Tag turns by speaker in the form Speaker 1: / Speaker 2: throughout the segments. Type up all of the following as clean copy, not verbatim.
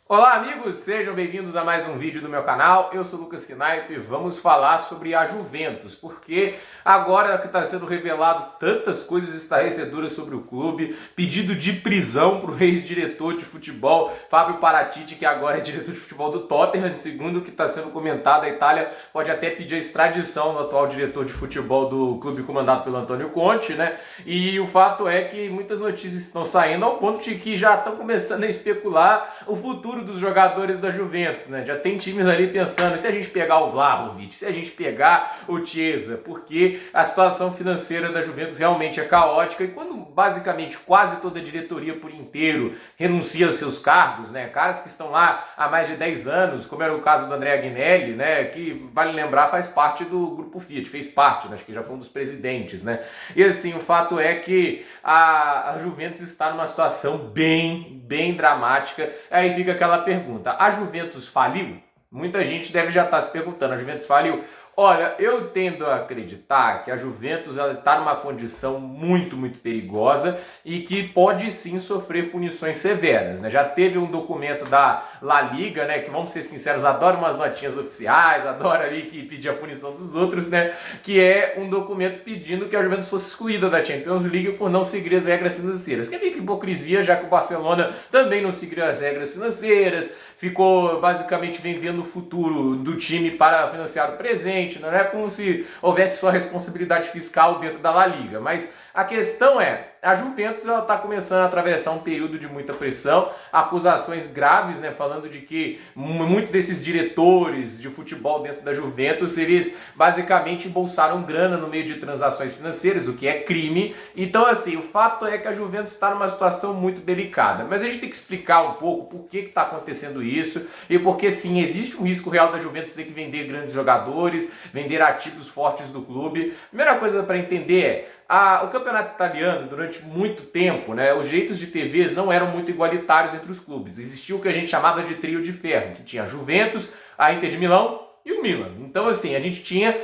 Speaker 1: Olá amigos, sejam bem-vindos a mais um vídeo do meu canal. Eu sou o Lucas Knaip e vamos falar sobre a Juventus, porque agora que está sendo revelado tantas coisas estarrecedoras sobre o clube, pedido de prisão para o ex-diretor de futebol Fábio Paratici, que agora é diretor de futebol do Tottenham, segundo o que está sendo comentado, a Itália pode até pedir a extradição do atual diretor de futebol do clube comandado pelo Antônio Conte, né? E o fato é que muitas notícias estão saindo ao ponto de que já estão começando a especular o futuro dos jogadores da Juventus, né? Já tem times ali pensando, se a gente pegar o Vlahovic, se a gente pegar o Chiesa, porque a situação financeira da Juventus realmente é caótica e quando basicamente quase toda a diretoria por inteiro renuncia aos seus cargos, né? Caras que estão lá há mais de 10 anos, como era o caso do André Agnelli, né? Que, vale lembrar, faz parte do grupo Fiat, fez parte, né? Acho que já foi um dos presidentes, né? E assim, o fato é que a Juventus está numa situação bem dramática. Aí fica aquela pergunta: a Juventus faliu? Muita gente deve já estar se perguntando: a Juventus faliu? Olha, eu tendo a acreditar que a Juventus ela está numa condição muito perigosa e que pode sim sofrer punições severas, né? Já teve um documento da La Liga, né, que vamos ser sinceros, adora umas notinhas oficiais, adora ali que pedir a punição dos outros, né, que é um documento pedindo que a Juventus fosse excluída da Champions League por não seguir as regras financeiras. Que é meio que hipocrisia, já que o Barcelona também não seguiu as regras financeiras, ficou basicamente vendendo o futuro do time para financiar o presente, não é como se houvesse só responsabilidade fiscal dentro da La Liga, mas a questão é, a Juventus está começando a atravessar um período de muita pressão, acusações graves, né, falando de que muitos desses diretores de futebol dentro da Juventus, eles basicamente embolsaram grana no meio de transações financeiras, o que é crime. Então, assim, o fato é que a Juventus está numa situação muito delicada, mas a gente tem que explicar um pouco por que está acontecendo isso e porque, sim, existe um risco real da Juventus ter que vender grandes jogadores, vender ativos fortes do clube. Primeira coisa para entender é, o campeonato italiano, durante muito tempo, né, os direitos de TVs não eram muito igualitários entre os clubes. Existia o que a gente chamava de trio de ferro, que tinha a Juventus, a Inter de Milão e o Milan. Então, assim, a gente tinha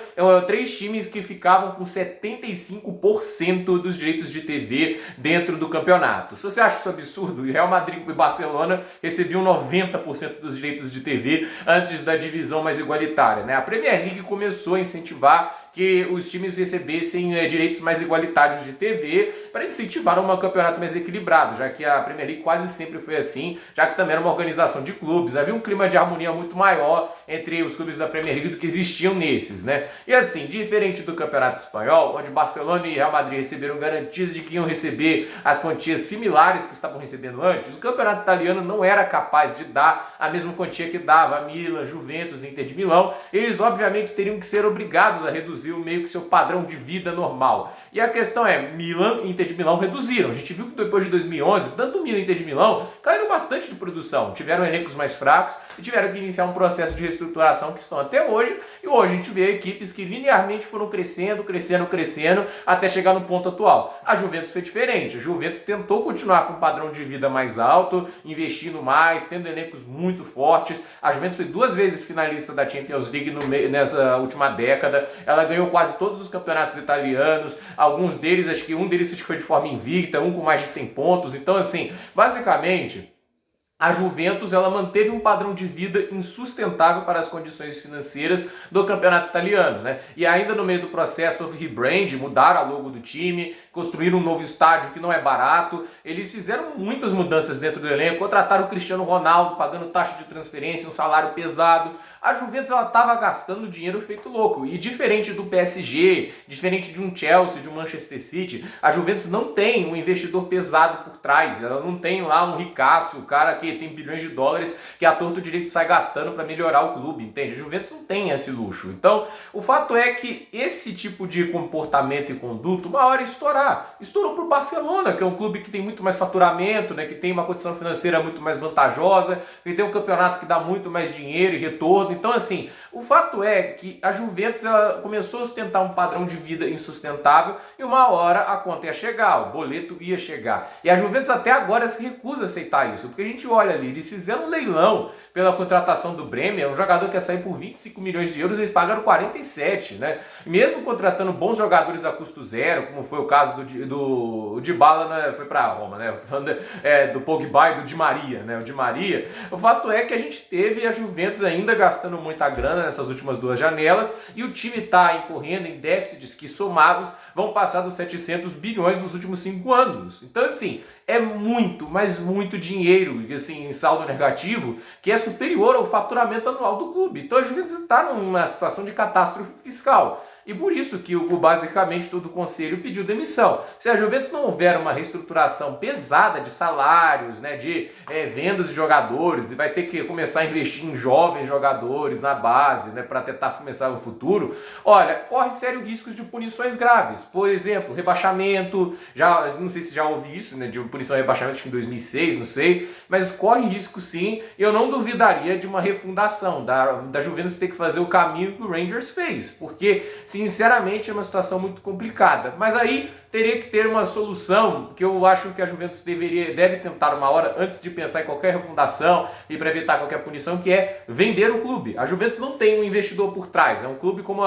Speaker 1: três times que ficavam com 75% dos direitos de TV dentro do campeonato. Se você acha isso absurdo, o Real Madrid e Barcelona recebiam 90% dos direitos de TV antes da divisão mais igualitária, né? A Premier League começou a incentivar que os times recebessem direitos mais igualitários de TV para incentivar um campeonato mais equilibrado, já que a Premier League quase sempre foi assim, já que também era uma organização de clubes, havia um clima de harmonia muito maior entre os clubes da Premier League do que existiam nesses, né? E assim, diferente do campeonato espanhol, onde Barcelona e Real Madrid receberam garantias de que iam receber as quantias similares que estavam recebendo antes, o campeonato italiano não era capaz de dar a mesma quantia que dava Milan, Juventus e Inter de Milão. Eles obviamente teriam que ser obrigados a reduzir meio que seu padrão de vida normal. E a questão é, Milan e Inter de Milão reduziram. A gente viu que depois de 2011, tanto o Milan e Inter de Milão caíram bastante de produção, tiveram elencos mais fracos e tiveram que iniciar um processo de reestruturação que estão até hoje. E hoje a gente vê equipes que linearmente foram crescendo, até chegar no ponto atual. A Juventus foi diferente. A Juventus tentou continuar com um padrão de vida mais alto, investindo mais, tendo elencos muito fortes. A Juventus foi 2 vezes finalista da Champions League nessa última década. Ela ganhou quase todos os campeonatos italianos, alguns deles, acho que um deles foi de forma invicta, um com mais de 100 pontos. Então, assim, basicamente, a Juventus ela manteve um padrão de vida insustentável para as condições financeiras do campeonato italiano, né? E ainda no meio do processo houve rebrand, mudaram a logo do time, construíram um novo estádio que não é barato. Eles fizeram muitas mudanças dentro do elenco, contrataram o Cristiano Ronaldo, pagando taxa de transferência, um salário pesado. A Juventus ela estava gastando dinheiro feito louco. E diferente do PSG, diferente de um Chelsea, de um Manchester City, a Juventus não tem um investidor pesado por trás. Ela não tem lá um ricaço, o cara que tem bilhões de dólares que a torto direito sai gastando para melhorar o clube, entende? A Juventus não tem esse luxo. Então, o fato é que esse tipo de comportamento e conduta, uma hora estourar. Estourou para o Barcelona, que é um clube que tem muito mais faturamento, né, que tem uma condição financeira muito mais vantajosa, que tem um campeonato que dá muito mais dinheiro e retorno. Então, assim, o fato é que a Juventus ela começou a sustentar um padrão de vida insustentável e uma hora a conta ia chegar, o boleto ia chegar. E a Juventus até agora se recusa a aceitar isso, porque a gente olha olha ali, eles fizeram um leilão pela contratação do Bremer, um jogador que ia sair por 25 milhões de euros, eles pagaram 47, né? Mesmo contratando bons jogadores a custo zero, como foi o caso do Dybala, né? Foi para Roma, né? Falando do Pogba e do Di Maria, né? O Di Maria. O fato é que a gente teve a Juventus ainda gastando muita grana nessas últimas duas janelas e o time está incorrendo em déficits que somados vão passar dos 700 bilhões nos últimos 5 anos. Então, assim, é muito, mas muito dinheiro, assim, em saldo negativo, que é superior ao faturamento anual do clube. Então, a Juventus está numa situação de catástrofe fiscal. E por isso que basicamente todo o conselho pediu demissão. Se a Juventus não houver uma reestruturação pesada de salários, né, de vendas de jogadores, e vai ter que começar a investir em jovens jogadores na base, né, para tentar começar o futuro, olha, corre sério riscos de punições graves. Por exemplo, rebaixamento, já não sei se já ouvi isso, né, de punição e rebaixamento, acho que em 2006, não sei, mas corre risco sim. Eu não duvidaria de uma refundação, da Juventus ter que fazer o caminho que o Rangers fez, porque sinceramente é uma situação muito complicada, mas aí teria que ter uma solução que eu acho que a Juventus deve tentar uma hora antes de pensar em qualquer refundação e para evitar qualquer punição, que é vender o clube. A Juventus não tem um investidor por trás, é um clube como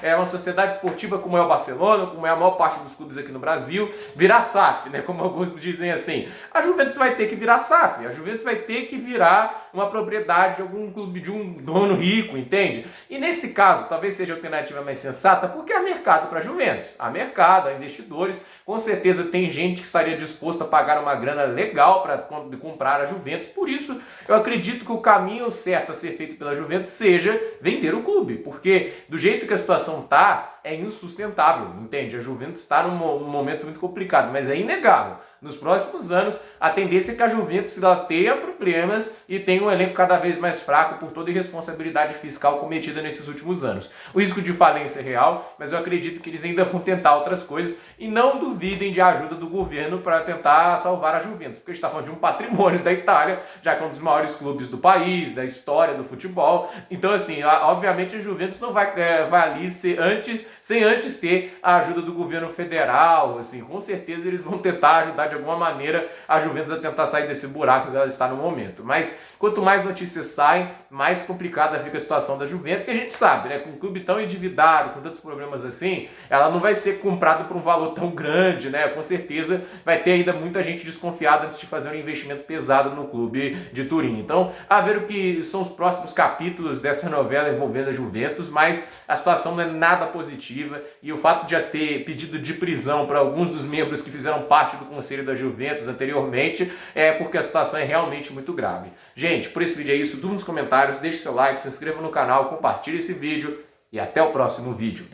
Speaker 1: é uma sociedade esportiva como é o Barcelona, como é a maior parte dos clubes aqui no Brasil, virar SAF, né, como alguns dizem assim. A Juventus vai ter que virar SAF, a Juventus vai ter que virar uma propriedade de algum clube, de um dono rico, entende? E nesse caso, talvez seja a alternativa mais sensata, porque há mercado para a Juventus, há mercado, há investidores. Com certeza tem gente que estaria disposto a pagar uma grana legal para comprar a Juventus. Por isso, eu acredito que o caminho certo a ser feito pela Juventus seja vender o clube, porque do jeito que a situação está, é insustentável, entende? A Juventus está num momento muito complicado, mas é inegável. Nos próximos anos, a tendência é que a Juventus tenha problemas e tenha um elenco cada vez mais fraco por toda a irresponsabilidade fiscal cometida nesses últimos anos. O risco de falência é real, mas eu acredito que eles ainda vão tentar outras coisas e não duvidem de ajuda do governo para tentar salvar a Juventus, porque a gente está falando de um patrimônio da Itália, já que é um dos maiores clubes do país, da história do futebol. Então, assim, obviamente a Juventus não vai ali sem antes ter a ajuda do governo federal. Assim, com certeza eles vão tentar ajudar de alguma maneira a Juventus a tentar sair desse buraco que ela está no momento. Mas quanto mais notícias saem, mais complicada fica a situação da Juventus. E a gente sabe, né, com um clube tão endividado, com tantos problemas assim, ela não vai ser comprada por um valor tão grande, né? Com certeza vai ter ainda muita gente desconfiada antes de fazer um investimento pesado no clube de Turim. Então, a ver o que são os próximos capítulos dessa novela envolvendo a Juventus, mas a situação não é nada positiva e o fato de já ter pedido de prisão para alguns dos membros que fizeram parte do conselho da Juventus anteriormente é porque a situação é realmente muito grave. Gente, por esse vídeo é isso. Dúvida nos comentários, deixe seu like, se inscreva no canal, compartilhe esse vídeo e até o próximo vídeo.